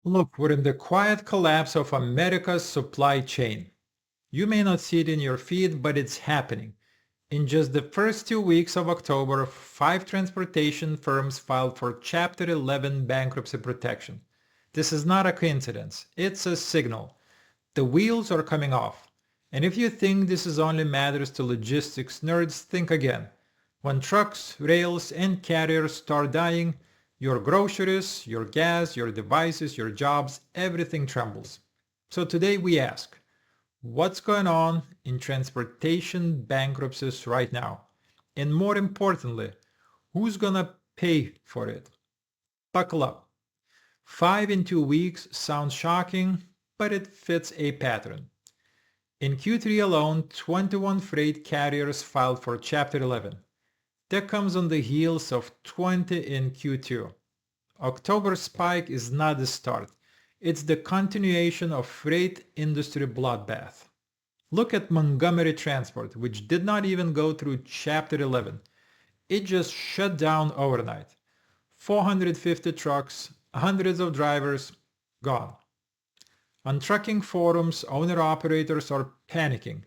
Look, we're in the quiet collapse of America's supply chain. You may not see it in your feed, but it's happening. In just the first 2 weeks of October, 5 transportation firms filed for Chapter 11 bankruptcy protection. This is not a coincidence. It's a signal. The wheels are coming off. And if you think this is only matters to logistics nerds, think again. When trucks, rails, and carriers start dying, your groceries, your gas, your devices, your jobs, everything trembles. So today we ask, what's going on in transportation bankruptcies right now? And more importantly, who's gonna pay for it? Buckle up. 5 in 2 weeks sounds shocking, but it fits a pattern. In Q3 alone, 21 freight carriers filed for Chapter 11. That comes on the heels of 20 in Q2. October's spike is not the start. It's the continuation of freight industry bloodbath. Look at Montgomery Transport, which did not even go through Chapter 11. It just shut down overnight. 450 trucks, hundreds of drivers, gone. On trucking forums, owner-operators are panicking.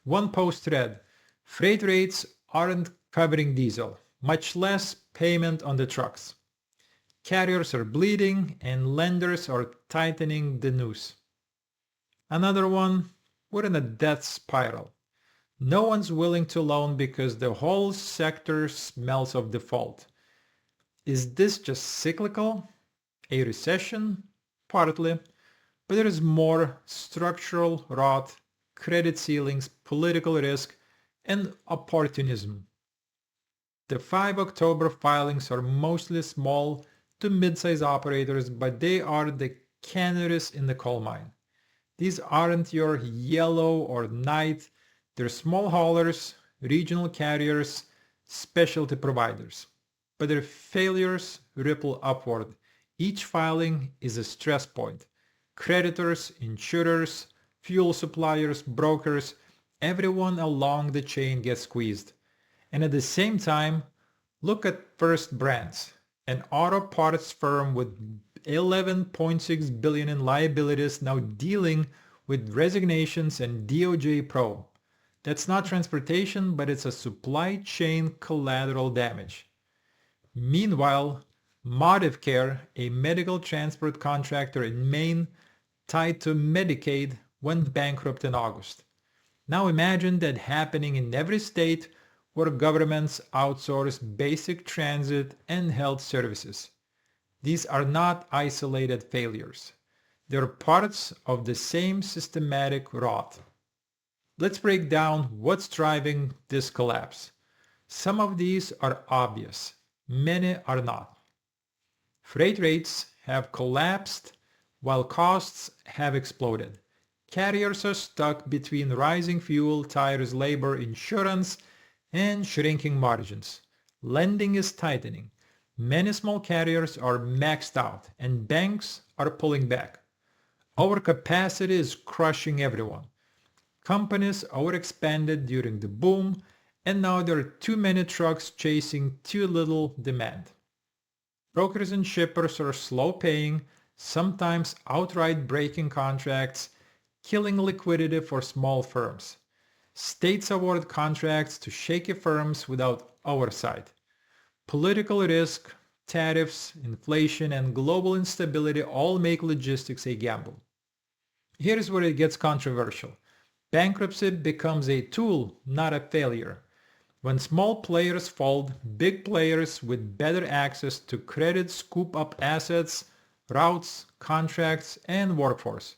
One post read, "Freight rates aren't covering diesel, much less payment on the trucks." Carriers are bleeding and lenders are tightening the noose. Another one, we're in a death spiral. No one's willing to loan because the whole sector smells of default. Is this just cyclical? A recession? Partly. But there is more: structural rot, credit ceilings, political risk, and opportunism. The 5 October filings are mostly small to mid-size operators, but they are the canaries in the coal mine. These aren't your Yellow or Knight, they're small haulers, regional carriers, specialty providers. But their failures ripple upward. Each filing is a stress point. Creditors, insurers, fuel suppliers, brokers, everyone along the chain gets squeezed. And at the same time, look at First Brands, an auto parts firm with 11.6 billion in liabilities now dealing with resignations and DOJ probe. That's not transportation, but it's a supply chain collateral damage. Meanwhile, Modivcare, a medical transport contractor in Maine tied to Medicaid, went bankrupt in August. Now imagine that happening in every state where governments outsource basic transit and health services. These are not isolated failures. They're parts of the same systematic rot. Let's break down what's driving this collapse. Some of these are obvious. Many are not. Freight rates have collapsed while costs have exploded. Carriers are stuck between rising fuel, tires, labor, insurance, and shrinking margins. Lending is tightening. Many small carriers are maxed out, and banks are pulling back. Overcapacity is crushing everyone. Companies overexpanded during the boom, and now there are too many trucks chasing too little demand. Brokers and shippers are slow paying, sometimes outright breaking contracts, killing liquidity for small firms. States award contracts to shaky firms without oversight. Political risk, tariffs, inflation, and global instability all make logistics a gamble. Here's where it gets controversial. Bankruptcy becomes a tool, not a failure. When small players fold, big players with better access to credit scoop up assets, routes, contracts, and workforce.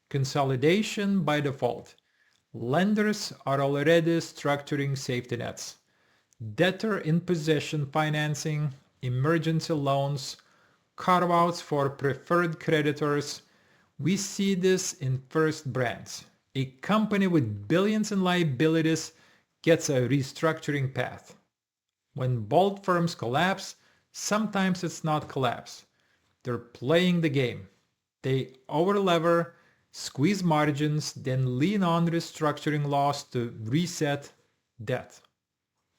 Consolidation by default. Lenders are already structuring safety nets. Debtor in possession financing, emergency loans, carve-outs for preferred creditors. We see this in First Brands. A company with billions in liabilities gets a restructuring path. When bold firms collapse, sometimes it's not collapse. They're playing the game. They overlever, squeeze margins, then lean on restructuring laws to reset debt.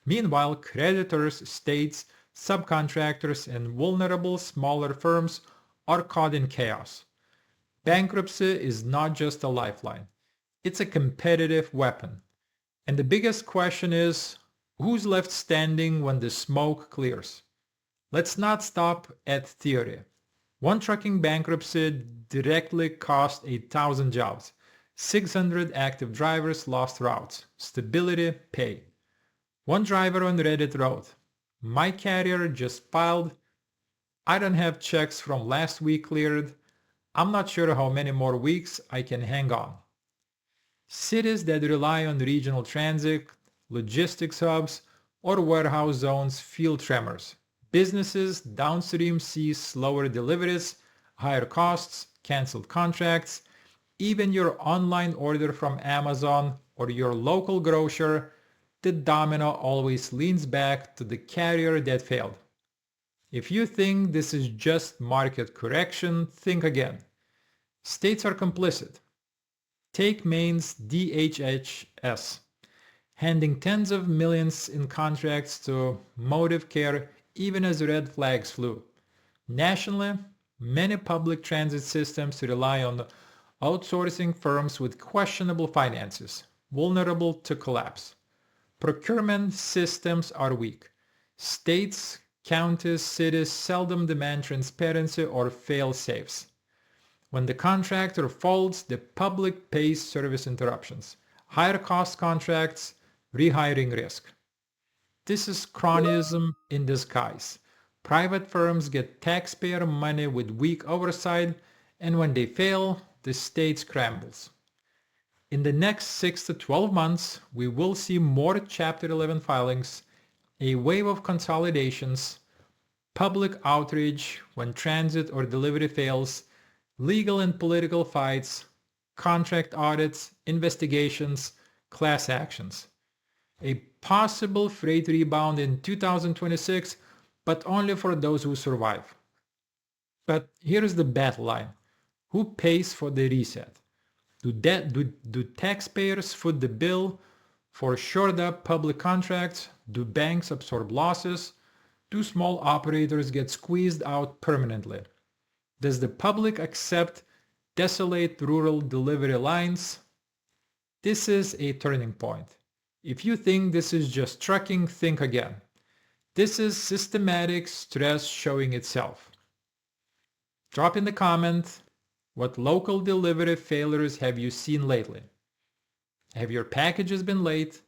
Meanwhile, creditors, states, subcontractors, and vulnerable smaller firms are caught in chaos. Bankruptcy is not just a lifeline. It's a competitive weapon. And the biggest question is, who's left standing when the smoke clears? Let's not stop at theory. One trucking bankruptcy directly cost 8,000 jobs. 600 active drivers lost routes, stability, pay. One driver on Reddit wrote, "My carrier just filed. I don't have checks from last week cleared. I'm not sure how many more weeks I can hang on." Cities that rely on regional transit, logistics hubs, or warehouse zones feel tremors. Businesses downstream see slower deliveries, higher costs, canceled contracts. Even your online order from Amazon or your local grocer, the domino always leans back to the carrier that failed. If you think this is just market correction, think again. States are complicit. Take Maine's DHHS, handing tens of millions in contracts to Motive Care even as red flags flew. Nationally, many public transit systems rely on outsourcing firms with questionable finances, vulnerable to collapse. Procurement systems are weak. States, counties, cities seldom demand transparency or fail-safes. When the contractor folds, the public pays service interruptions, higher cost contracts, rehiring risk. This is cronyism in disguise. Private firms get taxpayer money with weak oversight, and when they fail, the state scrambles. In the next 6 to 12 months, we will see more Chapter 11 filings, a wave of consolidations, public outrage when transit or delivery fails, legal and political fights, contract audits, investigations, class actions. A possible freight rebound in 2026, but only for those who survive. But here's the battle line. Who pays for the reset? Do taxpayers foot the bill for shored up public contracts? Do banks absorb losses? Do small operators get squeezed out permanently? Does the public accept desolate rural delivery lines? This is a turning point. If you think this is just trucking, think again. This is systematic stress showing itself. Drop in the comment, what local delivery failures have you seen lately? Have your packages been late?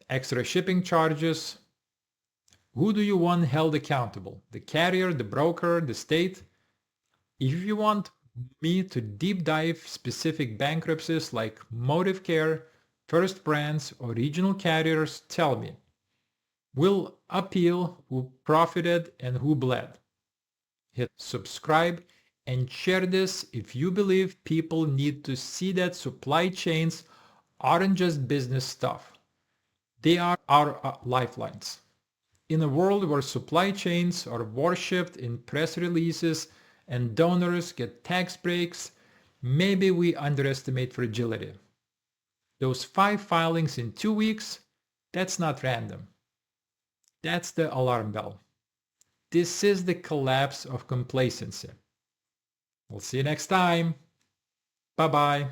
Extra shipping charges? Who do you want held accountable? The carrier, the broker, the state? If you want me to deep dive specific bankruptcies like Motive Care, First Brands, or regional carriers, tell me. We'll appeal who profited and who bled. Hit subscribe and share this if you believe people need to see that supply chains aren't just business stuff. They are our lifelines. In a world where supply chains are worshipped in press releases and donors get tax breaks, maybe we underestimate fragility. Those 5 filings in 2 weeks, that's not random. That's the alarm bell. This is the collapse of complacency. We'll see you next time. Bye-bye.